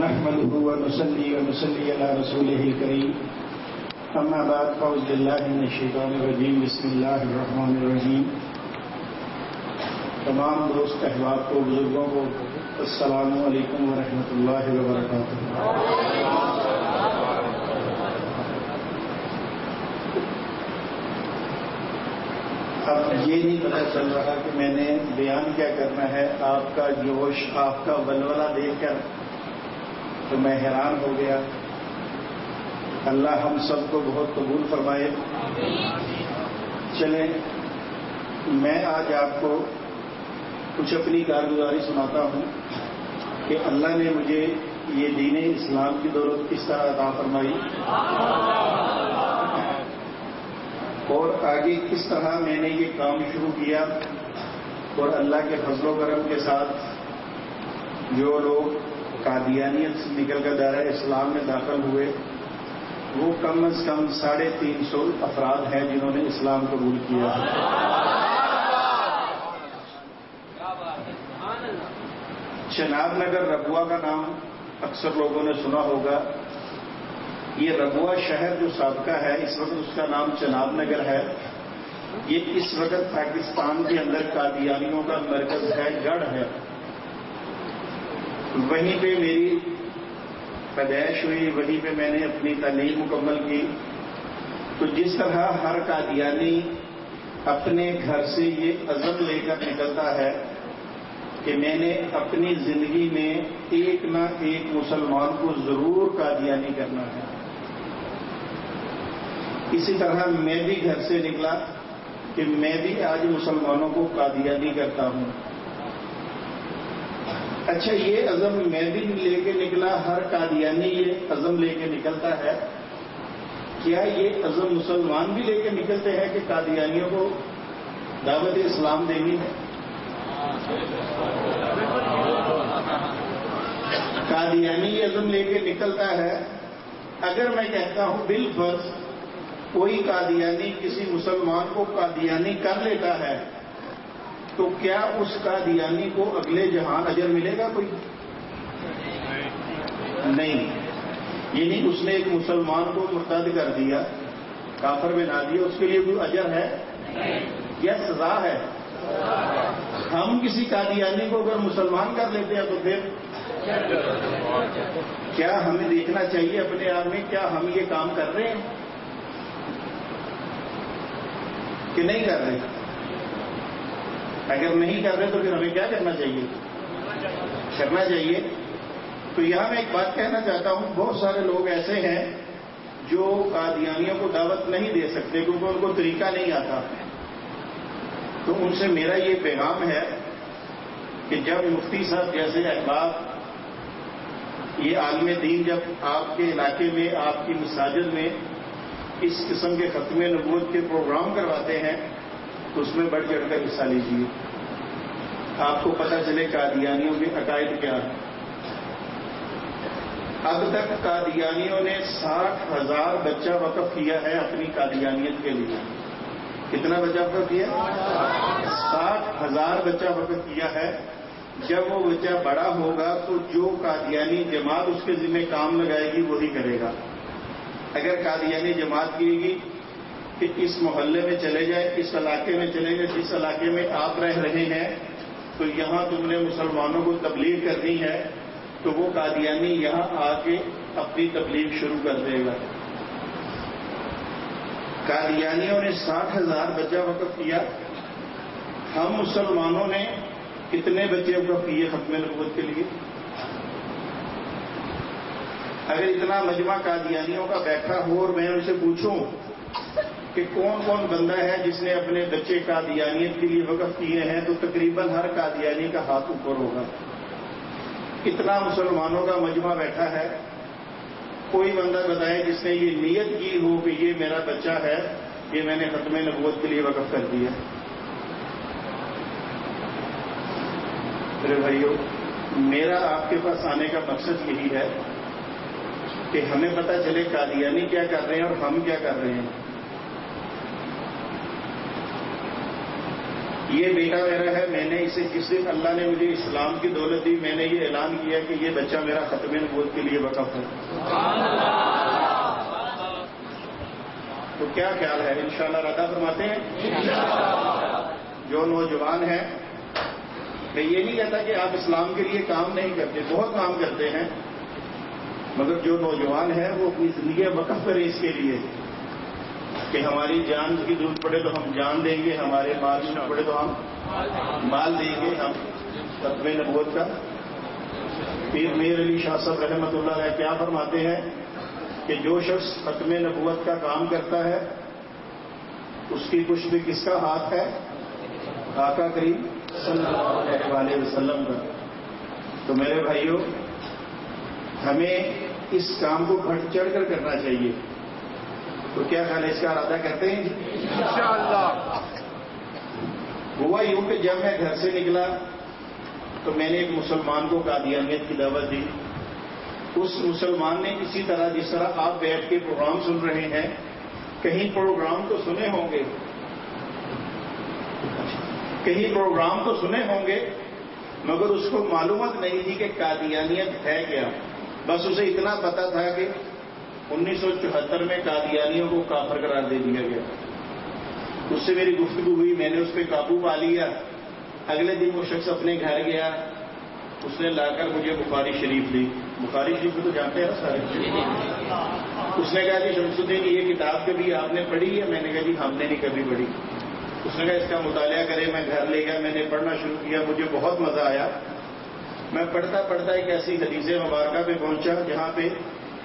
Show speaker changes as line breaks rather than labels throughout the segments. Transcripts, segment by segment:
نحمده ونصلي على رسوله الكريم اما بعد فاعوذ بالله من الشیطان الرجیم بسم اللہ الرحمن الرحیم. تمام دوست احباب کو، بزرگوں کو السلام علیکم ورحمۃ اللہ وبرکاتہ. اب یہ نہیں پتہ چل رہا کہ میں نے بیان کیا کرنا ہے. آپ کا جوش، آپ کا ولولہ دیکھ کر تو میں حیران ہو گیا. اللہ ہم سب کو بہت قبول فرمائے. چلیں میں آج آپ کو کچھ اپنی کارگزاری سناتا ہوں کہ اللہ نے مجھے یہ دین اسلام کی دولت کس طرح عطا فرمائی اور آگے کس طرح میں نے یہ کام شروع کیا. اور اللہ کے فضل و کرم کے ساتھ جو لوگ قادیانیت سے نکل کر دائرہ اسلام میں داخل ہوئے وہ کم از کم 350 افراد ہیں جنہوں نے اسلام قبول کیا. چناب نگر ربوہ کا نام اکثر لوگوں نے سنا ہوگا. یہ ربوہ شہر جو سابقہ ہے اس وقت اس کا نام چناب نگر ہے. یہ اس وقت پاکستان کے اندر قادیانیوں کا مرکز ہے، گڑھ ہے. وہیں پہ میری پیدائش ہوئی، وہیں پہ میں نے اپنی تعلیم مکمل کی. تو جس طرح ہر قادیانی اپنے گھر سے یہ عزم لے کر نکلتا ہے کہ میں نے اپنی زندگی میں ایک نہ ایک مسلمان کو ضرور قادیانی کرنا ہے، اسی طرح میں بھی گھر سے نکلا کہ میں بھی آج مسلمانوں کو قادیانی کرتا ہوں. اچھا، یہ عزم میں بھی لے کے نکلا، ہر قادیانی یہ عزم لے کے نکلتا ہے. کیا یہ عزم مسلمان بھی لے کے نکلتے ہیں کہ قادیانیوں کو دعوت اسلام دینی ہے؟ قادیانی یہ عزم لے کے نکلتا ہے. اگر میں کہتا ہوں بالفرض کوئی قادیانی کسی مسلمان کو قادیانی کر لیتا ہے تو کیا اس قادیانی کو اگلے جہان اجر ملے گا؟ کوئی نہیں. یعنی اس نے ایک مسلمان کو مرتد کر دیا، کافر بنا دیا، اس کے لیے کوئی اجر ہے یا سزا ہے؟ ہم کسی قادیانی کو اگر مسلمان کر لیتے ہیں تو پھر کیا ہمیں دیکھنا چاہیے اپنے آپ میں کیا ہم یہ کام کر رہے ہیں کہ نہیں کر رہے؟ اگر نہیں کر رہے تو پھر ہمیں کیا کرنا چاہیے؟ کرنا چاہیے. تو یہاں میں ایک بات کہنا چاہتا ہوں، بہت سارے لوگ ایسے ہیں جو قادیانیوں کو دعوت نہیں دے سکتے کیونکہ ان کو طریقہ نہیں آتا. تو ان سے میرا یہ پیغام ہے کہ جب مفتی صاحب جیسے احباب، یہ عالم دین جب آپ کے علاقے میں، آپ کی مساجد میں اس قسم کے ختم نبوت کے پروگرام کرواتے ہیں تو اس میں بڑھ چڑھ کر حصہ لیجیے. آپ کو پتہ چلے قادیانیوں کے عقائد کیا ہے. اب تک قادیانیوں نے 60,000 بچہ وقف کیا ہے اپنی قادیانیت کے لیے. کتنا بچہ وقف کیا؟ 60,000 بچہ وقف کیا ہے. جب وہ بچہ بڑا ہوگا تو جو قادیانی جماعت اس کے ذمہ کام لگائے گی وہی کرے گا. اگر قادیانی جماعت کیے گی کہ اس محلے میں چلے جائے، اس علاقے میں چلے گئے، جس علاقے میں آپ رہ رہے ہیں تو یہاں تم نے مسلمانوں کو تبلیغ کرنی ہے، تو وہ قادیانی یہاں آ کے اپنی تبلیغ شروع کر دے گا. قادیانیوں نے 60,000 بچہ وقف کیا. ہم مسلمانوں نے کتنے بچے وقف کیے ختم نبوت کے لیے؟ اگر اتنا مجمع قادیانیوں کا بیٹھا ہو اور میں ان سے پوچھوں کہ کون کون بندہ ہے جس نے اپنے بچے قادیانیت کے لیے وقف کیے ہیں تو تقریباً ہر قادیانی کا ہاتھ اوپر ہوگا. اتنا مسلمانوں کا مجمع بیٹھا ہے، کوئی بندہ بتائے جس نے یہ نیت کی ہو کہ یہ میرا بچہ ہے، یہ میں نے ختم نبوت کے لیے وقف کر دیا. میرے بھائیو، میرا آپ کے پاس آنے کا مقصد یہی ہے کہ ہمیں پتہ چلے قادیانی کیا کر رہے ہیں اور ہم کیا کر رہے ہیں. یہ بیٹا میرا ہے، میں نے اسے جس دن اللہ نے مجھے اسلام کی دولت دی میں نے یہ اعلان کیا کہ یہ بچہ میرا ختم نبوت کے لیے وقف ہے۔ تو کیا خیال ہے؟ انشاءاللہ ارادہ فرماتے ہیں؟ جو نوجوان ہیں، میں یہ نہیں کہتا کہ آپ اسلام کے لیے کام نہیں کرتے، بہت کام کرتے ہیں، مگر جو نوجوان ہیں وہ اپنی زندگی وقف کریں اس کے لیے کہ ہماری جان کی ضرورت پڑے تو ہم جان دیں گے، ہمارے مال کی ضرورت پڑے تو ہم مال دیں گے۔ ہم ختم نبوت کا پیر میر علی شاہ صاحب رحمۃ اللہ علیہ کیا فرماتے ہیں کہ جو شخص ختم نبوت کا کام کرتا ہے اس کی پشت میں کس کا ہاتھ ہے؟ آقا کریم صلی اللہ علیہ وسلم کا۔ تو میرے بھائیوں، ہمیں اس کام کو بڑھ چڑھ کر کرنا چاہیے۔ تو کیا خیال ہے، اس کا ارادہ کرتے ہیں؟ انشاءاللہ۔ ہوا یوں کہ جب میں گھر سے نکلا تو میں نے ایک مسلمان کو قادیانیت کی دعوت دی۔ اس مسلمان نے اسی طرح جس طرح آپ بیٹھ کے پروگرام سن رہے ہیں، کہیں پروگرام تو سنے ہوں گے، مگر اس کو معلومات نہیں تھی کہ قادیانیت ہے کیا۔ بس اسے اتنا پتا تھا کہ 1974 میں قادیانیوں کو کافر قرار دے دیا گیا۔ اس سے میری گفتگو ہوئی، میں نے اس پہ قابو پا لیا۔ اگلے دن وہ شخص اپنے گھر گیا، اس نے لا کر مجھے بخاری شریف دی۔ بخاری شریف کو تو جانتے ہیں نا سارے۔ اس نے کہا کہ شمس الدین یہ کتاب کبھی آپ نے پڑھی ہے؟ میں نے کہا جی ہم نے نہیں کبھی پڑھی۔ اس نے کہا اس کا مطالعہ کرے۔ میں گھر لے گیا، میں نے پڑھنا شروع کیا، مجھے بہت مزہ آیا۔ میں پڑھتا پڑھتا ایک ایسی حدیث مبارکہ پہ پہنچا جہاں پہ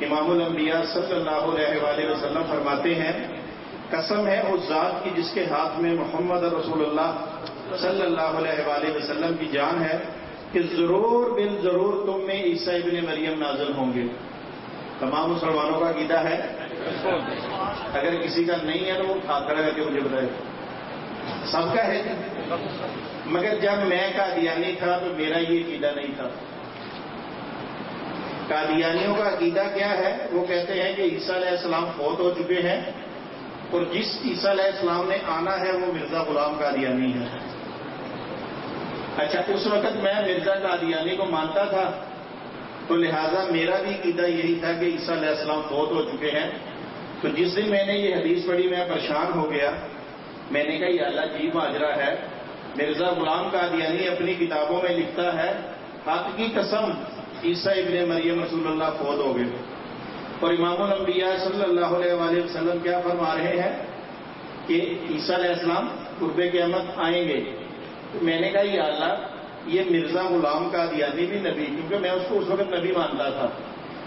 امام الانبیاء صلی اللہ علیہ وآلہ وسلم فرماتے ہیں، قسم ہے اس ذات کی جس کے ہاتھ میں محمد رسول اللہ صلی اللہ علیہ وآلہ وسلم کی جان ہے کہ ضرور بالضرور تم میں عیسیٰ ابن مریم نازل ہوں گے۔ تمام مسلمانوں کا عقیدہ ہے؟ اگر کسی کا نہیں ہے تو وہ ہاتھ کھڑا کر کے مجھے بتائے۔ سب کا ہے، مگر جب میں قادیانی تھا تو میرا یہ عقیدہ نہیں تھا۔ قادیانیوں کا عقیدہ کیا ہے؟ وہ کہتے ہیں کہ عیسیٰ علیہ السلام فوت ہو چکے ہیں اور جس عیسیٰ علیہ السلام نے آنا ہے وہ مرزا غلام قادیانی ہے۔ اچھا، اس وقت میں مرزا قادیانی کو مانتا تھا، تو لہذا میرا بھی عقیدہ یہی تھا کہ عیسیٰ علیہ السلام فوت ہو چکے ہیں۔ تو جس دن میں نے یہ حدیث پڑھی میں پریشان ہو گیا۔ میں نے کہا یا اللہ جی ماجرا ہے۔ مرزا غلام قادیانی اپنی کتابوں میں لکھتا ہے حق کی قسم عیسیٰ ابن مریم رسول اللہ فوت ہو گئے، اور امام الانبیاء صلی اللہ علیہ وآلہ وسلم کیا فرما رہے ہیں کہ عیسیٰ علیہ السلام قرب قیامت آئیں گے۔ تو میں نے کہا یا اللہ یہ مرزا غلام قادیانی بھی نبی، کیونکہ میں اس کو اس وقت نبی مانتا تھا،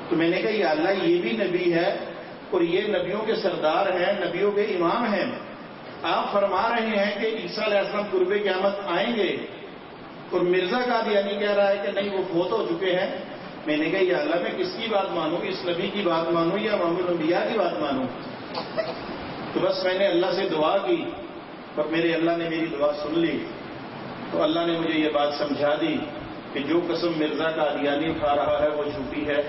تو میں نے کہا یا اللہ یہ بھی نبی ہے اور یہ نبیوں کے سردار ہیں، نبیوں کے امام ہیں۔ آپ فرما رہے ہیں کہ عیسیٰ علیہ السلام قرب قیامت آئیں گے اور مرزا قادیانی کہہ رہا ہے کہ نہیں وہ فوت ہو چکے ہیں۔ میں نے کہا یا اللہ میں کس کی بات مانوں، اس نبی کی بات مانوں یا امام الانبیاء کی بات مانوں؟ تو بس میں نے اللہ سے دعا کی اور میرے اللہ نے میری دعا سن لی۔ تو اللہ نے مجھے یہ بات سمجھا دی کہ جو قسم مرزا قادیانی اٹھا رہا ہے وہ جھوٹی ہے،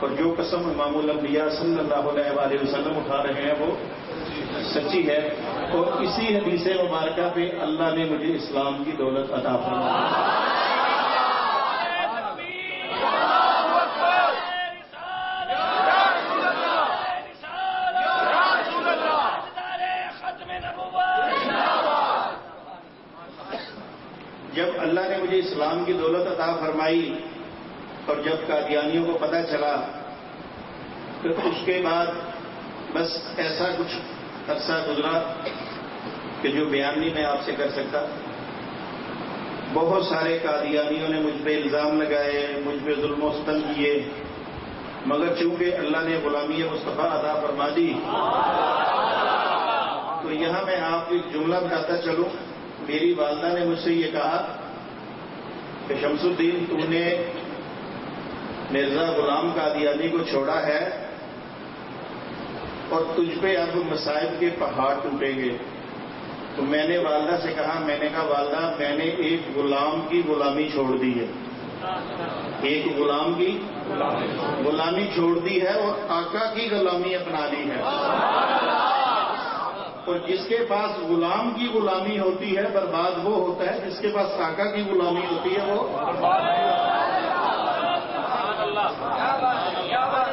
اور جو قسم امام الانبیاء صلی اللہ علیہ وآلہ وسلم اٹھا رہے ہیں وہ سچی ہے۔ اور اسی حدیث مبارکہ پہ اللہ نے مجھے اسلام کی دولت عطا فرمائی۔ جب اللہ نے مجھے اسلام کی دولت عطا فرمائی اور جب قادیانیوں کو پتہ چلا تو اس کے بعد بس ایسا کچھ عرصہ گزرا کہ جو بیان نہیں میں آپ سے کر سکتا۔ بہت سارے قادیانیوں نے مجھ پہ الزام لگائے، مجھ پہ ظلم و ستم کیے، مگر چونکہ اللہ نے غلامی مصطفیٰ عطا فرما دی تو یہاں میں آپ کو ایک جملہ بتاتا چلوں۔ میری والدہ نے مجھ سے یہ کہا کہ شمس الدین تو نے مرزا غلام قادیانی کو چھوڑا ہے اور تجھ پہ اب مصائب کے پہاڑ ٹوٹیں گے۔ تو میں نے والدہ سے کہا، میں نے کہا والدہ میں نے ایک غلام کی غلامی چھوڑ دی ہے، ایک غلام کی غلامی چھوڑ دی ہے اور آقا کی غلامی اپنا لی ہے۔ اور جس کے پاس غلام کی غلامی ہوتی ہے برباد وہ ہوتا ہے جس کے پاس آقا کی غلامی ہوتی ہے وہ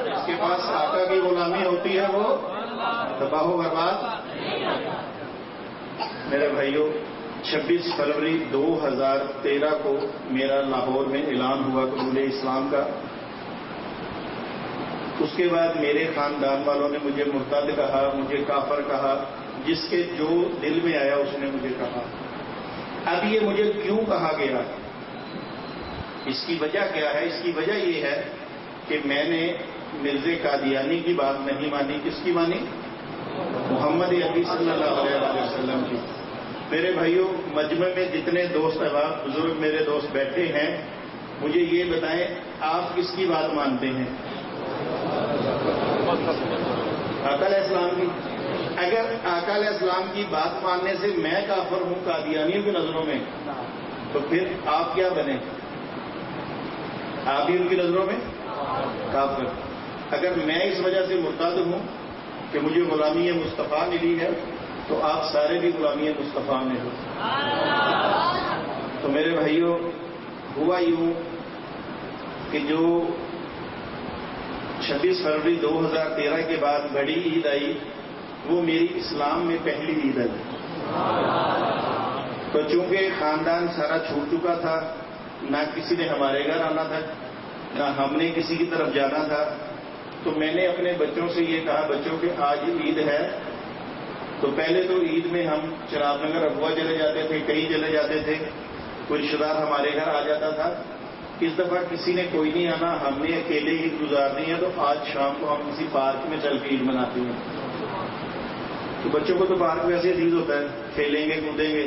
جس کے پاس آقا کی غلامی ہوتی ہے وہ تباہ و برباد. میرے بھائیوں، 26 فروری 2013 کو میرا لاہور میں اعلان ہوا قبول اسلام کا. اس کے بعد میرے خاندان والوں نے مجھے مرتد کہا، مجھے کافر کہا، جس کے جو دل میں آیا اس نے مجھے کہا. اب یہ مجھے کیوں کہا گیا؟ اس کی وجہ کیا ہے؟ اس کی وجہ یہ ہے کہ میں نے مرزا قادیانی کی بات نہیں مانی. کس کی مانی؟ محمد عربی صلی اللہ علیہ وسلم کی. میرے بھائیوں، مجمع میں جتنے دوست احباب بزرگ میرے دوست بیٹھے ہیں، مجھے یہ بتائیں آپ کس کی بات مانتے ہیں؟ آقا علیہ السلام کی. اگر آقا علیہ السلام کی بات ماننے سے میں کافر ہوں قادیانیوں کی نظروں میں، تو پھر آپ کیا بنے؟ آپ بھی ان کی نظروں میں کافر. اگر میں اس وجہ سے مرتد ہوں کہ مجھے غلامی مصطفیٰ ملی ہے، تو آپ سارے بھی غلامی مصطفیٰ میں ہو. تو میرے بھائیوں، ہوا یوں کہ جو 26 فروری 2013 کے بعد بڑی عید آئی، وہ میری اسلام میں پہلی عید ہے. تو چونکہ خاندان سارا چھوٹ چکا تھا، نہ کسی نے ہمارے گھر آنا تھا، نہ ہم نے کسی کی طرف جانا تھا، تو میں نے اپنے بچوں سے یہ کہا، بچوں کہ آج عید ہے. تو پہلے تو عید میں ہم چراب نگر ابوا چلے جاتے تھے، کہیں چلے جاتے تھے، کوئی رشتے دار ہمارے گھر آ جاتا تھا. اس دفعہ کسی نے کوئی نہیں آنا، ہم نے اکیلے عید گزارنی ہے، تو آج شام کو ہم کسی پارک میں چل کے عید مناتے ہیں. تو بچوں کو تو پارک ویسے عزیز ہوتا ہے، کھیلیں گے کودیں گے.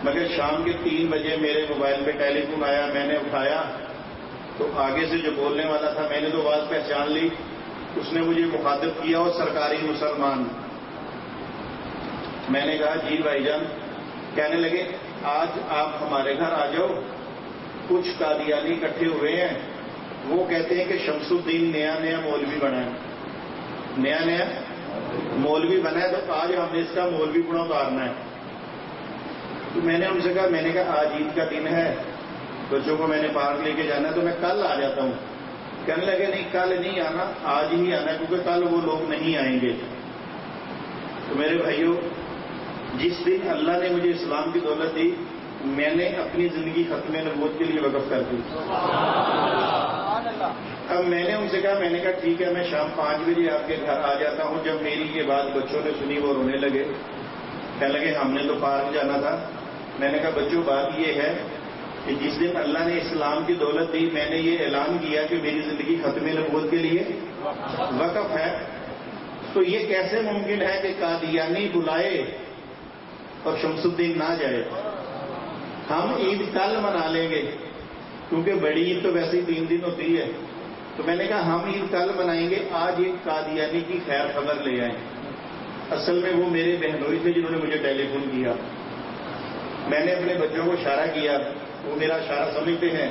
مگر شام کے 3 بجے میرے موبائل پہ ٹیلی فون آیا، میں نے اٹھایا تو آگے سے جو بولنے والا تھا میں نے تو آواز پہچان لی. اس نے مجھے مخاطب کیا اور سرکاری مسلمان. میں نے کہا جی بھائی جان. کہنے لگے آج آپ ہمارے گھر آ جاؤ، کچھ قادیانی اکٹھے ہوئے ہیں، وہ کہتے ہیں کہ شمس الدین نیا مولوی بنا ہے. نیا مولوی بنا ہے، تو آج ہم نے اس کا مولوی پڑا اتارنا ہے. تو میں نے ان سے کہا، میں نے کہا آج عید کا دن ہے، بچوں کو میں نے پارک لے کے جانا ہے، تو میں کل آ جاتا ہوں. کہنے لگے نہیں کل نہیں آنا، آج ہی آنا ہے، کیونکہ کل وہ لوگ نہیں آئیں گے. تو میرے بھائیوں، جس دن اللہ نے مجھے اسلام کی دولت دی، میں نے اپنی زندگی ختم نبوت کے لیے وقف کر دی. اب میں نے ان سے کہا، میں نے کہا ٹھیک ہے، میں شام 5 بجے آپ کے گھر آ جاتا ہوں. جب میری یہ بات بچوں نے سنی وہ رونے لگے، کہنے لگے ہم نے تو پارک جانا تھا. میں نے کہا بچوں بات یہ ہے کہ جس دن اللہ نے اسلام کی دولت دی، میں نے یہ اعلان کیا کہ میری زندگی ختم نبوت کے لیے وقف ہے. تو یہ کیسے ممکن ہے کہ قادیانی بلائے اور شمس الدین نہ جائے؟ ہم عید کل منا لیں گے، کیونکہ بڑی عید تو ویسے ہی 3 دن ہوتی ہے. تو میں نے کہا ہم عید کل منائیں گے، آج ایک قادیانی کی خیر خبر لے آئیں. اصل میں وہ میرے بہنوئی تھے جنہوں نے مجھے ٹیلی فون کیا. میں نے اپنے بچوں کو اشارہ کیا، وہ میرا اشارہ سمجھتے ہیں.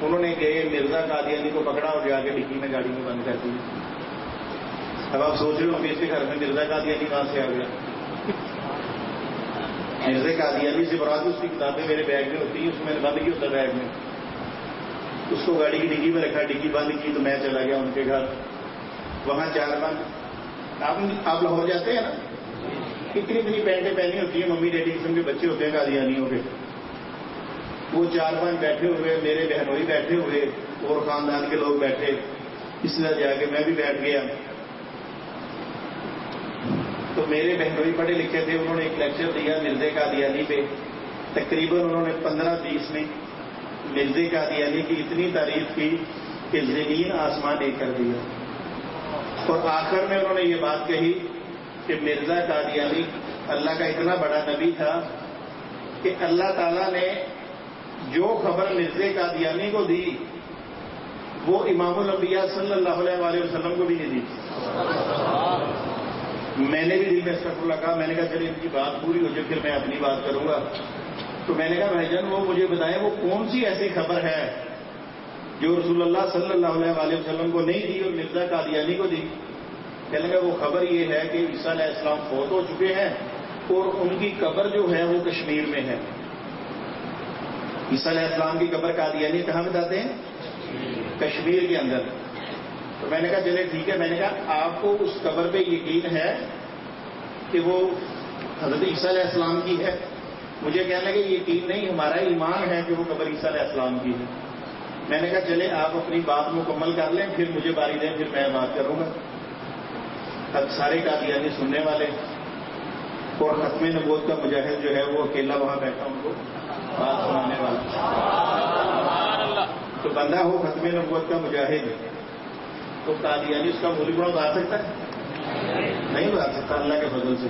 انہوں نے گئے مرزا قادیانی کو پکڑا اور جا کے ڈکی میں گاڑی میں بند کر دی. اب آپ سوچ رہے ہو کہ اس کے گھر میں مرزا قادیانی کہاں سے آ گیا؟ مرزا قادیانی سے مراد اس کی کتابیں میرے بیگ میں ہوتی ہیں، اس میں نے بند کی ہوتا بیگ میں. اس کو گاڑی کی ڈگی میں رکھا، ڈگی بند کی تو میں چلا گیا ان کے گھر. وہاں 4 بند. آپ لاہور جاتے ہیں نا، اتنی پینٹیں پہنی ہوتی ہیں، ممی ڈیڈی قسم کے بچے ہوتے ہیں قادیانیوں کے. وہ 4 بند بیٹھے ہوئے، میرے بہنوئی بیٹھے ہوئے اور خاندان کے لوگ بیٹھے. اس طرح جا کے میں بھی بیٹھ گیا. تو میرے بہنوئی پڑھے لکھے تھے، انہوں نے ایک لیکچر دیا مرزا قادیانی پہ. تقریباً انہوں نے 15-20 میں مرزا قادیانی کی اتنی تعریف کی کہ زمین آسمان ایک کر دیا. اور آخر میں انہوں نے یہ بات کہی کہ مرزا قادیانی اللہ کا اتنا بڑا نبی تھا کہ اللہ تعالیٰ نے جو خبر مرزا قادیانی کو دی وہ امام الانبیاء صلی اللہ علیہ وسلم کو بھی نہیں دی. میں نے بھی دل میں استغفر اللہ کہا. میں نے کہا چلیے ان کی بات پوری ہو جائے پھر میں اپنی بات کروں گا. تو میں نے کہا بھائی جان وہ مجھے بتائیں وہ کون سی ایسی خبر ہے جو رسول اللہ صلی اللہ علیہ وسلم کو نہیں دی اور مرزا قادیانی کو دی. کہنے لگا وہ خبر یہ ہے کہ عیسیٰ علیہ السلام فوت ہو چکے ہیں اور ان کی قبر جو ہے وہ کشمیر میں ہے. عیسیٰ علیہ السلام کی قبر قادیانی کہاں بتاتے ہیں؟ کشمیر کے اندر. تو میں نے کہا چلے ٹھیک ہے. میں نے کہا آپ کو اس قبر پہ یقین ہے کہ وہ حضرت عیسیٰ علیہ السلام کی ہے؟ مجھے کہنے لگے یقین نہیں، ہمارا ایمان ہے کہ وہ قبر عیسیٰ علیہ السلام کی ہے. میں نے کہا چلے آپ اپنی بات مکمل کر لیں، پھر مجھے باری دیں، پھر میں بات کروں گا. اب سارے قادیانی سننے والے اور ختم نبوت کا مجاہد جو ہے وہ اکیلا وہاں بیٹھا ان کو بات سنانے والا. تو بندہ ہو ختم نبوت کا مجاہد تو قادیانی اس کا ملک بڑا اتار سکتا ہے؟ نہیں اتار سکتا اللہ کے فضل سے.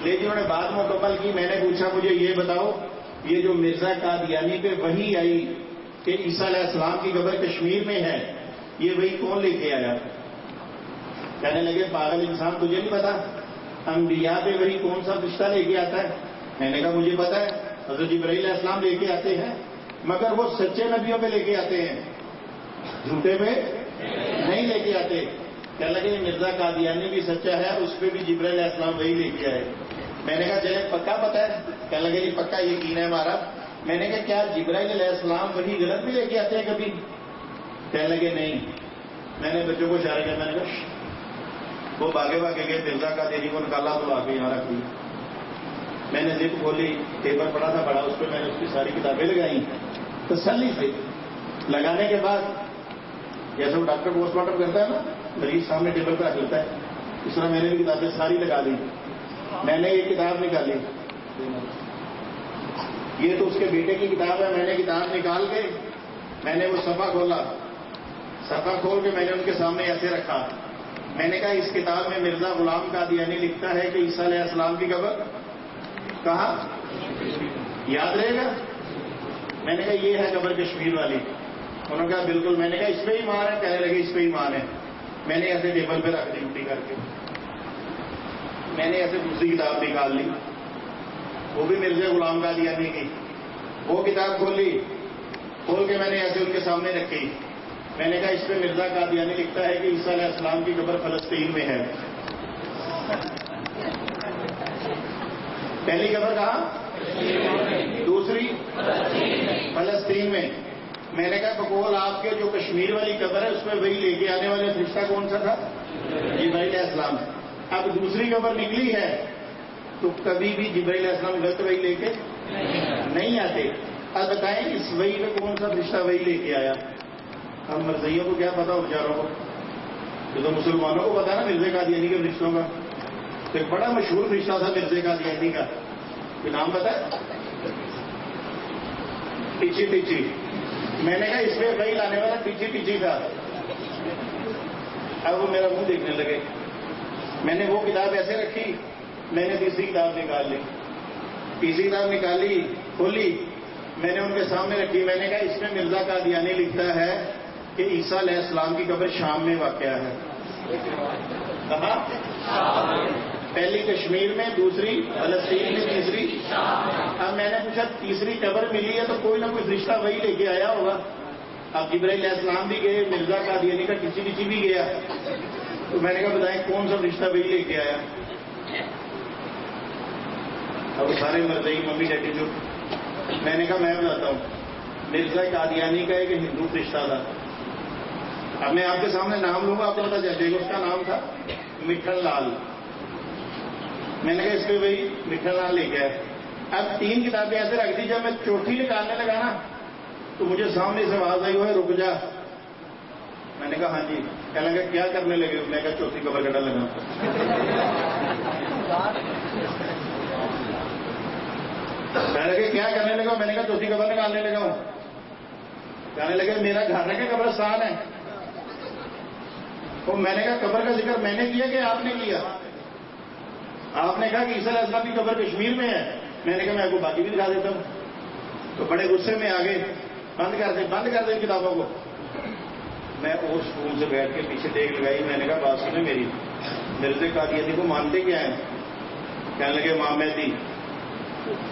لیکن انہوں نے بات مکمل کی. میں نے پوچھا مجھے یہ بتاؤ یہ جو مرزا قادیانی پہ وحی آئی کہ عیسیٰ علیہ السلام کی قبر کشمیر میں ہے، یہ وحی کون لے کے آیا؟ کہنے لگے پاگل انسان تجھے نہیں پتا انبیاء پہ وحی کون سا رشتہ لے کے آتا ہے؟ میں نے کہا مجھے پتا ہے حضرت جبرائیل علیہ السلام لے کے آتے ہیں، مگر وہ سچے نبیوں پہ لے کے آتے ہیں، جھوٹے پہ نہیں لے کے آتے. کہنے لگے مرزا قادیانی بھی سچا ہے، اس پہ بھی جبرائیل علیہ السلام وہی لے کے آئے. میں نے کہا چلے پکا پتا ہے؟ کہنے لگے جی پکا یقین ہے ہمارا. میں نے کہا کیا جبرائیل علیہ السلام وہی غلط بھی لے کے آتے ہیں کبھی؟ کہنے لگے نہیں. میں نے بچوں کو اشارہ کیا. میں نے کہا وہ بھاگے گئے مرزا قادیانی کو نکالا تو آ کے یہاں رکھ دی. میں نے زپ کھولی، پیپر پڑا تھا بڑا، اس پہ میں نے اس کی ساری کتابیں لگائی تسلی سے. لگانے کے بعد جیسے وہ ڈاکٹر پوسٹ مارٹم کرتا ہے نا، مریض سامنے ٹیبل پہ رکھ لیتا ہے، اس طرح میں نے بھی کتابیں ساری لگا دی. میں نے یہ کتاب نکالی، یہ تو اس کے بیٹے کی کتاب ہے. میں نے کتاب نکال کے میں نے وہ صفحہ کھولا، صفحہ کھول کے میں نے ان کے سامنے ایسے رکھا. میں نے کہا اس کتاب میں مرزا غلام قادیانی لکھتا ہے کہ عیسیٰ علیہ السلام کی قبر کہاں؟ یاد رہے گا؟ میں نے کہا یہ ہے قبر کشمیر والی. انہوں نے کہا بالکل. میں نے کہا اس پہ ہی ایمان ہے؟ کہنے لگے اس پہ ہی ایمان ہے. میں نے ایسے ٹیبل پہ رکھ دی الٹی کر کے. میں نے ایسے دوسری کتاب نکال لی، وہ بھی مرزا غلام قادیانی کی. وہ کتاب کھول کے میں نے ایسے ان کے سامنے رکھی. میں نے کہا اس پہ مرزا قادیانی لکھتا ہے کہ عیسیٰ علیہ السلام کی قبر فلسطین میں ہے. پہلی قبر کہاں؟ دوسری فلسطین میں. میں نے کہا بقول آپ کے جو کشمیر والی قبر ہے اس میں وہی لے کے آنے والے فرشتہ کون سا تھا؟ جبرائیل علیہ السلام. اب دوسری قبر نکلی ہے تو کبھی بھی جبرائیل علیہ السلام غلط وہی لے کے نہیں آتے. اب بتائیں اس وہی میں کون سا فرشتہ وہی لے کے آیا؟ اب مرزائیوں کو کیا پتا ہو بیچاروں کو؟ یہ تو مسلمانوں کو پتا نا مرزا قادیانی کے فرشتوں کا. تو ایک بڑا مشہور فرشتہ تھا مرزا قادیانی کا، یہ نام پتا ہے؟ ٹیچی. میں نے کہا اس میں وہی لانے والا ٹیچی تھا. اب وہ میرا منہ دیکھنے لگے. میں نے وہ کتاب ایسے رکھی. میں نے تیسری کتاب نکال لی. تیسری کتاب نکالی، کھولی، میں نے ان کے سامنے رکھی. میں نے کہا اس میں مرزا قادیانی لکھتا ہے کہ عیسیٰ علیہ السلام کی قبر شام میں واقع ہے. کہاں؟ پہلی کشمیر میں، دوسری فلسطین میں، تیسری. اب میں نے پوچھا تیسری قبر ملی ہے تو کوئی نہ کوئی فرشتہ وہی لے کے آیا ہوگا. اب جبرائیل علیہ السلام بھی گئے، مرزا قادیانی کا ٹیچی بھی گیا. تو میں نے کہا بتائیں کون سا فرشتہ وہی لے کے آیا؟ اب سارے مرزائی ممی ڈیڈی جو. میں نے کہا میں بتاتا ہوں. مرزا قادیانی کا ایک ہندو فرشتہ تھا. اب میں آپ کے سامنے نام لوں گا، آپ کو پتا چل جائے گا. اس کا نام تھا مٹھن لال. میں نے کہا اس پہ وہی مٹھن لال لے کے آئے. اب تین کتابیں ایسے رکھ دی. جب میں چوتھی نکالنے لگا نا تو مجھے سامنے سے آواز آئی ہوئے رک جا. میں نے کہا ہاں جی. کہنے لگا کیا کرنے لگے؟ میں کہا چوتھی قبر کٹا لگا. کہنے لگے کیا کرنے لگا؟ میں نے کہا چوتھی قبر نکالنے لگا ہوں. کہنے لگے میرا گھر ہے کہ قبرستان ہے؟ تو میں نے کہا قبر کا ذکر میں نے کیا کہ آپ نے کیا؟ آپ نے کہا کہ عیسیٰ علیہ السلام کی قبر کشمیر میں ہے. میں نے کہا میں آپ کو باقی بھی دکھا دیتا ہوں. تو بڑے غصے میں آگے بند کر دیں کتابوں کو. میں اور سکون سے بیٹھ کے پیچھے ٹیک لگائی. میں نے کہا بات سنیں میری، مرزا قادیانی کو مانتے کیا ہیں؟ کہنے لگے امام مہدی.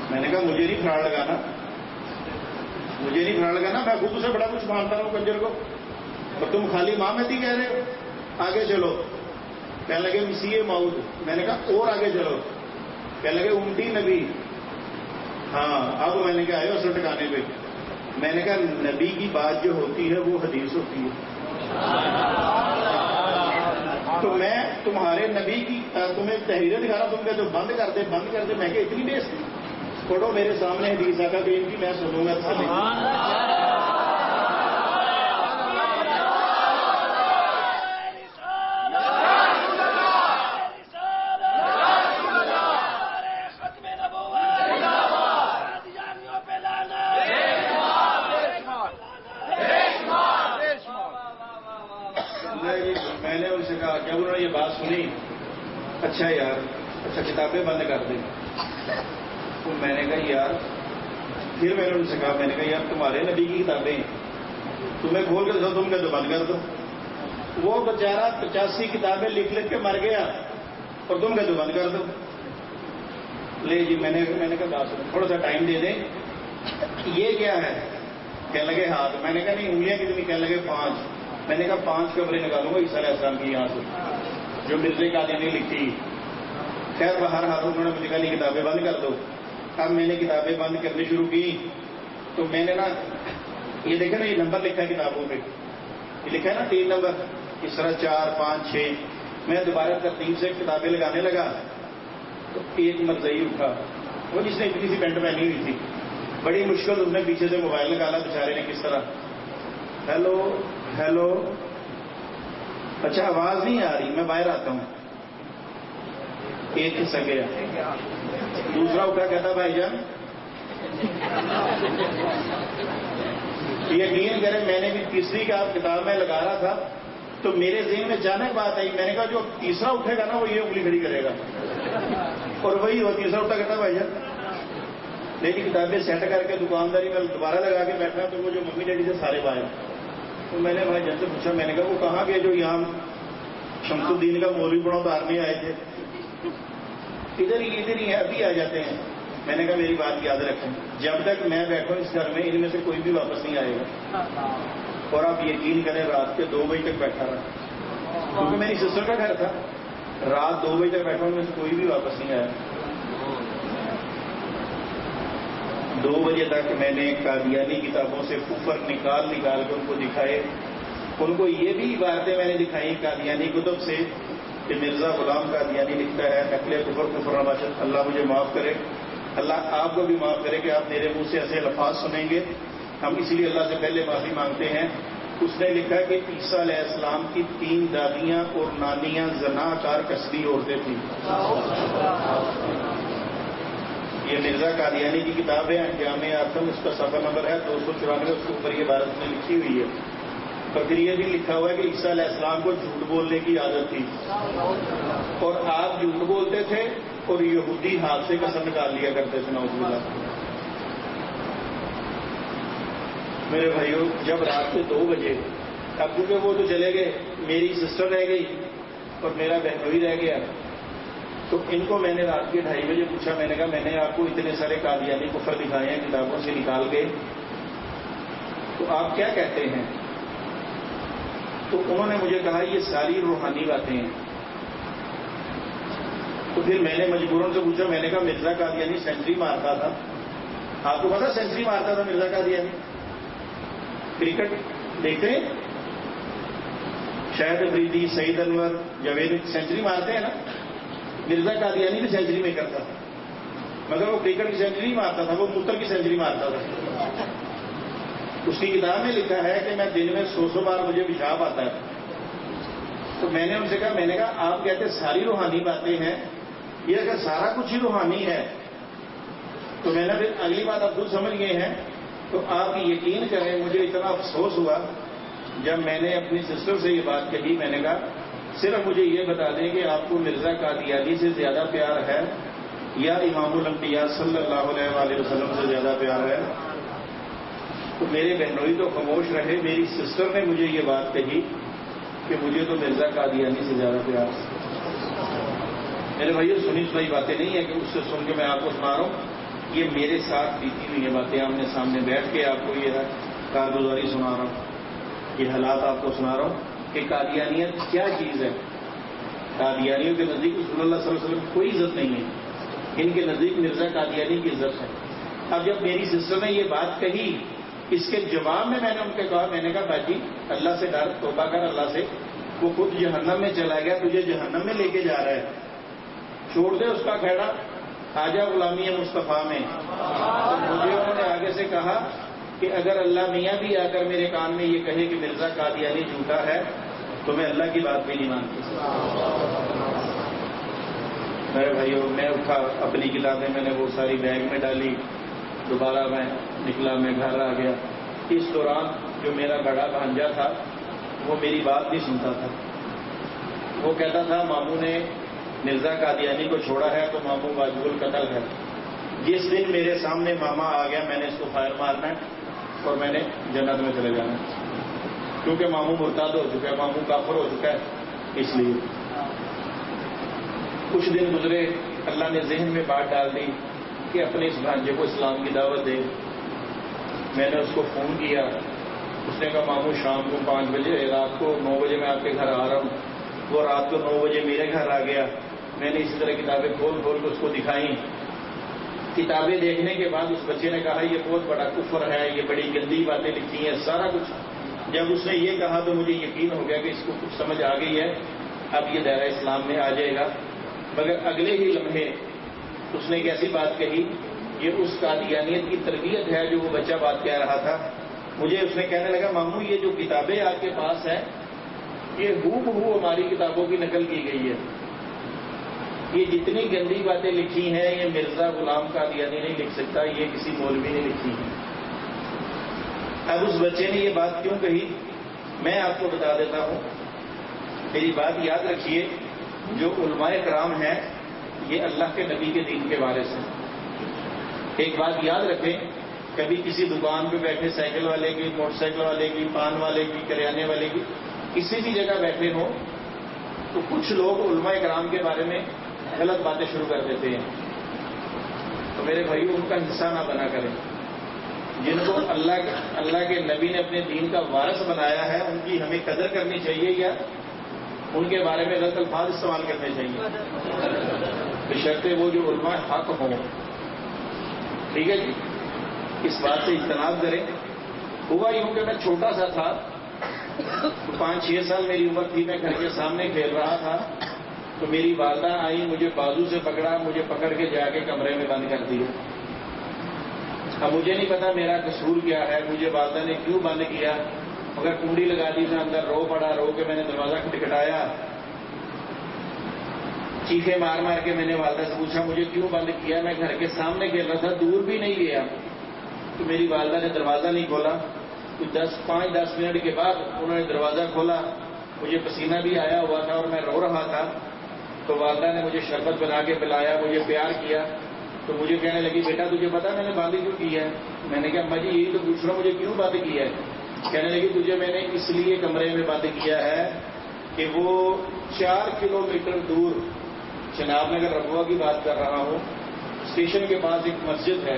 میں نے کہا مجھے نہیں پھاڑ لگانا، میں خود سے بڑا کچھ مانتا ہوں کنجر کو. اور تم خالی امام مہدی کہہ رہے ہو. آگے چلو. کہنے لگے مسیح موعود. میں نے کہا اور آگے چلو. کہنے لگے امتی نبی. ہاں اب میں نے کہا آئے اصل ٹھکانے پہ. میں نے کہا نبی کی بات جو ہوتی ہے وہ حدیث ہوتی ہے. تو میں تمہارے نبی کی تمہیں تحریریں دکھا رہا, تم کہتے ہو بند کر دے بند کر دے. میں کہ اتنی بےزتی. پڑھو میرے سامنے حدیث آقا کریم کی, میں سنوں گا. میں نے ان سے کہا جب انہوں نے یہ بات سنی, اچھا یار اچھا کتابیں بند کر دیں. تو میں نے کہا یار, پھر میں نے ان سے کہا, میں نے کہا یار تمہارے نبی کی کتابیں تمہیں کھول کے دو, تم کہتے بند کر دو. وہ بیچارہ 85 کتابیں لکھ لکھ کے مر گیا اور تم کہتے بند کر دو. لے جی میں نے کہا بات سنو, تھوڑا سا ٹائم دے دیں. یہ کیا ہے؟ کہنے لگے ہاتھ. میں نے کہا نہیں انگلیاں کتنی؟ کہنے لگے 5. میں نے کہا 5 قبریں نکالوں گا عیسیٰ علیہ السلام کی یہاں سے جو مرزا قادیانی لکھی. خیر باہر ہاتھوں انہوں نے مجھے کہا نہیں کتابیں بند کر دو. اب میں نے کتابیں بند کرنی شروع کی تو میں نے نا یہ دیکھا نا, یہ نمبر لکھا ہے کتابوں پہ, یہ لکھا ہے نا 3 نمبر, اس طرح 4 5 6. میں دوبارہ ترتیب سے کتابیں لگانے لگا تو ایک مرزائی اٹھا, وہ جس نے اتنی سی پینٹ پہنی ہوئی تھی. بڑی مشکل اس نے پیچھے سے موبائل نکالا بیچارے نے کس طرح. ہیلو ہیلو, اچھا آواز نہیں آ رہی, میں باہر آتا ہوں. ایک حصہ گیا. دوسرا اٹھا کہتا بھائی جان یقین کریں میں نے بھی تیسری کا کتاب میں لگا رہا تھا تو میرے ذہن میں اچانک بات آئی. میں نے کہا جو تیسرا اٹھے گا نا وہ یہ انگلی کھڑی کرے گا, اور وہی وہ تیسرا اٹھا کہتا بھائی جان. لیکن کتابیں سیٹ کر کے دکانداری میں دوبارہ لگا کے بیٹھا تو وہ جو ممی ڈیڈی سے سارے باہر. تو میں نے بھائی جان سے پوچھا, میں نے کہا وہ کہاں گئے جو یہاں شمس الدین کا مولوی پڑھا اتارنے آئے تھے؟ ادھر ہی ابھی آ جاتے ہیں. میں نے کہا میری بات یاد رکھیں, جب تک میں بیٹھوں اس گھر میں ان میں سے کوئی بھی واپس نہیں آئے گا. اور آپ یقین کریں رات کے 2 بجے تک بیٹھا رہا, کیونکہ میری سسٹر کا گھر تھا. رات 2 بجے تک بیٹھا ان میں سے کوئی بھی واپس نہیں آیا. 2 بجے تک میں نے قادیانی کتابوں سے کفر نکال کے ان کو دکھائے. ان کو یہ بھی باتیں میں نے دکھائی قادیانی کتب سے کہ مرزا غلام قادیانی لکھتا ہے نقل کفر کفر نباشت. اللہ مجھے معاف کرے, اللہ آپ کو بھی معاف کرے کہ آپ میرے منہ سے ایسے الفاظ سنیں گے. ہم اسی لیے اللہ سے پہلے معافی مانگتے ہیں. اس نے لکھا کہ عیسیٰ علیہ السلام کی 3 دادیاں اور نانیاں زناکار کسبی عورتیں تھیں. یہ مرزا قادیانی کی کتاب ہے انجام آتم, اس کا صفحہ نمبر ہے 294. اس کے اوپر یہ بات میں لکھی ہوئی ہے. اور پھر یہ بھی لکھا ہوا ہے کہ عیسیٰ علیہ السلام کو جھوٹ بولنے کی عادت تھی اور آپ جھوٹ بولتے تھے اور یہودی ہاتھ سے قسم نکال لیا کرتے تھے. نعوذ باللہ. میرے بھائیوں جب رات کے 2 بجے, اب کیونکہ وہ تو چلے گئے, میری سسٹر رہ گئی اور میرا بہنوئی رہ گیا, تو ان کو میں نے رات کے 2:30 بجے پوچھا. میں نے کہا میں نے آپ کو اتنے سارے قادیانی کفر دکھائے ہیں کتابوں سے نکال کے, تو آپ کیا کہتے ہیں؟ تو انہوں نے مجھے کہا یہ ساری روحانی باتیں ہیں. تو پھر میں نے مجبوراً سے پوچھا. میں نے کہا مرزا قادیانی سینچری مارتا تھا, آپ کو پتا سینچری مارتا تھا مرزا قادیانی؟ کرکٹ دیکھتے ہیں شاہد افریدی, سعید انور, جاوید سینچری مارتے ہیں نا. مرزا قادیانی بھی سینچری میں کرتا تھا, مگر وہ کرکٹ کی سینچری نہیں مارتا تھا, وہ موتر کی سینچری مارتا تھا. اس کی کتاب میں لکھا ہے کہ میں دن میں 100 بار مجھے پیشاب آتا ہے. تو میں نے ان سے کہا, میں نے کہا آپ کہتے ساری روحانی باتیں ہیں, یہ اگر سارا کچھ ہی روحانی ہے تو میں نے پھر اگلی بات آپ خود سمجھ گئے ہیں. تو آپ یقین کریں مجھے اتنا افسوس ہوا جب میں نے اپنی سسٹر سے یہ بات کہی. میں نے کہا صرف مجھے یہ بتا دیں کہ آپ کو مرزا قادیانی سے زیادہ پیار ہے یا امام الانبیاء صلی اللہ علیہ وآلہ وسلم سے زیادہ پیار ہے؟ تو میرے بہنوئی تو خاموش رہے. میری سسٹر نے مجھے یہ بات کہی کہ مجھے تو مرزا قادیانی سے زیادہ پیار ہے. میرے بھائیو سنی باتیں نہیں ہے کہ اس سے سن کے میں آپ کو سنا رہا ہوں, یہ میرے ساتھ بیتی ہوئی یہ باتیں آمنے سامنے بیٹھ کے آپ کو یہ کارگزاری سنا رہا ہوں, یہ حالات آپ کو سنا رہا ہوں کہ قادیانیت کیا چیز ہے. قادیانیوں کے نزدیک رسول اللہ صلی اللہ علیہ وسلم کی کوئی عزت نہیں ہے، ان کے نزدیک مرزا قادیانی کی عزت ہے۔ اب جب میری سسٹر نے یہ بات کہی، اس کے جواب میں نے ان کے کہا، میں نے کہا باجی اللہ سے ڈر، توبہ کر اللہ سے، وہ خود جہنم میں چلا گیا، تجھے جہنم میں لے کے جا رہا ہے، چھوڑ دے اس کا کھیڑا، آجا غلامی مصطفیٰ میں۔ مجھے انہوں نے آگے سے کہا کہ اگر اللہ میاں بھی آ کر میرے کان میں یہ کہے کہ مرزا قادیانی جھوٹا ہے تو میں اللہ کی بات بھی نہیں مانتی۔ میرے بھائیوں، میں اٹھا، اپنی کتابیں میں نے وہ ساری بیگ میں ڈالی، دوبارہ میں نکلا، میں گھر آ گیا۔ اس دوران جو میرا بڑا بھانجا تھا وہ میری بات نہیں سنتا تھا، وہ کہتا تھا ماموں نے مرزا قادیانی کو چھوڑا ہے تو ماموں واجب القتل ہے۔ جس دن میرے سامنے ماما آ گیا میں نے اس کو فائر مارنا ہے اور میں نے جنت میں چلے جانا ہے، کیونکہ ماموں مرتد ہو چکا ہے، ماموں کافر ہو چکا ہے۔ اس لیے کچھ دن گزرے، اللہ نے ذہن میں بات ڈال دی کہ اپنے اس بھانجے کو اسلام کی دعوت دے۔ میں نے اس کو فون کیا، اس نے کہا ماموں شام کو 5 بجے، رات کو 9 بجے میں آپ کے گھر آ رہا ہوں۔ وہ رات کو 9 بجے میرے گھر آ گیا، میں نے اسی طرح کتابیں کھول کھول کے اس کو دکھائیں۔ کتابیں دیکھنے کے بعد اس بچے نے کہا یہ بہت بڑا کفر ہے، یہ بڑی گندی باتیں لکھی ہیں، سارا کچھ۔ جب اس نے یہ کہا تو مجھے یقین ہو گیا کہ اس کو کچھ سمجھ آ گئی ہے، اب یہ دائرہ اسلام میں آ جائے گا۔ مگر اگلے ہی لمحے اس نے ایک ایسی بات کہی، یہ اس قادیانیت کی تربیت ہے جو وہ بچہ بات کہہ رہا تھا۔ مجھے اس نے کہنے لگا ماموں یہ جو کتابیں آپ کے پاس ہیں یہ ہو بہو ہماری کتابوں کی نقل کی گئی ہے، یہ جتنی گندی باتیں لکھی ہیں یہ مرزا غلام قادیانی نہیں لکھ سکتا، یہ کسی مولوی نے لکھی ہے۔ اب اس بچے نے یہ بات کیوں کہی میں آپ کو بتا دیتا ہوں۔ میری بات یاد رکھیے، جو علماء کرام ہیں یہ اللہ کے نبی کے دین کے وارث ہیں۔ ایک بات یاد رکھیں، کبھی کسی دکان پہ بیٹھے، سائیکل والے کی، موٹر سائیکل والے کی، پان والے کی، کریانے والے کی، کسی بھی جگہ بیٹھے ہوں تو کچھ لوگ علماء کرام کے بارے میں غلط باتیں شروع کر دیتے ہیں، تو میرے بھائی ان کا حصہ نہ بنا کریں۔ جن کو اللہ کے نبی نے اپنے دین کا وارث بنایا ہے ان کی ہمیں قدر کرنی چاہیے یا ان کے بارے میں غلط الفاظ استعمال کرنے چاہیے، بشرطے وہ جو علماء حق ہوں۔ ٹھیک ہے جی، اس بات سے اجتناب کریں۔ ہوا یوں کہ میں چھوٹا سا تھا، 5-6 سال میری عمر تھی، میں گھر کے سامنے کھیل رہا تھا تو میری والدہ آئی، مجھے بازو سے پکڑا، مجھے پکڑ کے جا کے کمرے میں بند کر دیا۔ اب مجھے نہیں پتا میرا قصور کیا ہے، مجھے والدہ نے کیوں بند کیا، مگر کنڈی لگا دی، میں اندر رو پڑا، رو کے میں نے دروازہ کھٹکھٹایا، چیخے مار مار کے میں نے والدہ سے پوچھا مجھے کیوں بند کیا، میں گھر کے سامنے کھیل رہا تھا، دور بھی نہیں گیا۔ تو میری والدہ نے دروازہ نہیں کھولا، تو 5-10 منٹ کے بعد انہوں نے دروازہ کھولا، مجھے پسینہ بھی آیا ہوا تھا اور میں رو رہا تھا، تو والدہ نے مجھے شربت بنا کے پلایا، مجھے پیار کیا، تو مجھے کہنے لگی بیٹا تجھے پتا میں نے بند کیوں کی ہے؟ میں نے کہا اماں جی یہی تو پوچھ رہا ہوں مجھے کیوں بند کیا ہے؟ کہنے لگی تجھے میں نے اس لیے کمرے میں بند کیا ہے کہ وہ 4 کلومیٹر دور، چناب نگر ربوہ کی بات کر رہا ہوں، اسٹیشن کے پاس ایک مسجد ہے،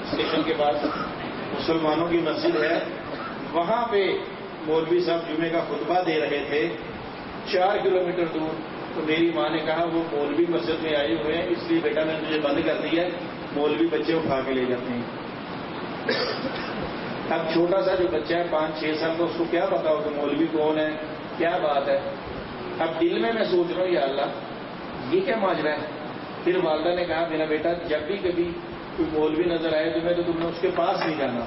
اسٹیشن کے پاس مسلمانوں کی مسجد ہے، وہاں پہ مولوی صاحب جمعے کا خطبہ دے رہے تھے 4 کلومیٹر دور۔ تو میری ماں نے کہا وہ مولوی مسجد میں آئے ہوئے ہیں اس لیے بیٹا نے مجھے بند کر دیا ہے، مولوی بچے اٹھا کے لے جاتے ہیں۔ اب چھوٹا سا جو بچہ ہے 5-6 سال کا، اس کو کیا پتا ہو کہ مولوی کون ہے، کیا بات ہے۔ اب دل میں سوچ رہا ہوں یا اللہ یہ کیا ماجرا ہے۔ پھر والدہ نے کہا میرا بیٹا جب بھی کبھی کوئی مولوی نظر آئے تمہیں تو تم نے اس کے پاس نہیں جانا۔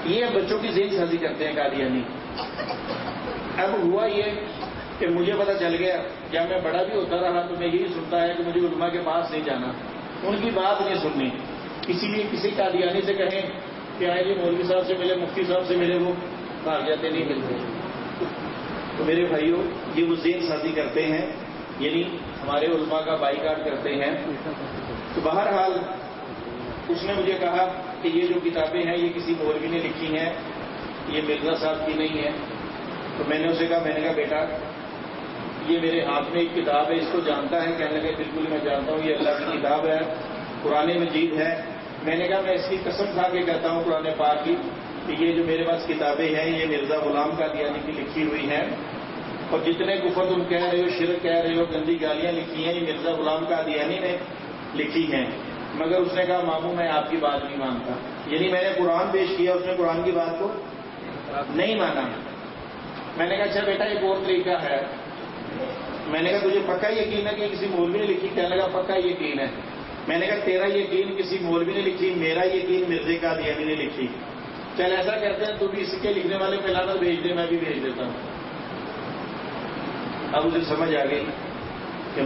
یہ بچوں کی ذہن سازی کرتے ہیں قادیانی۔ اب ہوا یہ کہ مجھے پتا چل گیا، جب میں بڑا بھی ہوتا رہا تو میں یہی سنتا ہے کہ مجھے علماء کے پاس نہیں جانا، ان کی بات نہیں سننی۔ اسی لیے کسی قادیانی سے کہیں کہ آئے جی مولوی صاحب سے ملے، مفتی صاحب سے ملے، وہ بھاگ جاتے، نہیں ملتے۔ تو میرے بھائیوں یہ وہ ذہن سازی کرتے ہیں، یعنی ہمارے علماء کا بائیکاٹ کرتے ہیں۔ تو بہرحال اس نے مجھے کہا کہ یہ جو کتابیں ہیں یہ کسی مولوی نے لکھی ہیں، یہ مرزا صاحب کی نہیں ہے۔ تو میں نے اسے کہا، میں نے کہا بیٹا یہ میرے ہاتھ میں ایک کتاب ہے، اس کو جانتا ہے؟ کہنے لگے بالکل میں جانتا ہوں، یہ اللہ کی کتاب ہے، قرآن مجید ہے۔ میں نے کہا میں اس کی قسم کھا کے کہتا ہوں قرآن پاک کی کہ یہ جو میرے پاس کتابیں ہیں یہ مرزا غلام قادیانی کی لکھی ہوئی ہیں، اور جتنے کفر تم کہہ رہے ہو، شرک کہہ رہے ہو، گندی گالیاں لکھی ہیں، یہ مرزا غلام قادیانی نے لکھی ہیں، مگر اس نے کہا ماموں میں آپ کی بات نہیں مانتا. یعنی میں نے قرآن پیش کیا، اس نے قرآن کی بات کو نہیں مانا. میں نے کہا اچھا بیٹا ایک اور طریقہ ہے. میں نے کہا تجھے پکا یقین ہے کہ کسی مولوی نے لکھی؟ کہنے لگا پکا یقین ہے. میں نے کہا تیرا یقین کسی مولوی نے لکھی، میرا یقین مرزا قادیانی نے لکھی. چل ایسا کرتے ہیں تو بھی اس کے لکھنے والے پہ لعنت بھیج دے، میں بھی بھیج دیتا ہوں. اب اسے سمجھ آ گئی کہ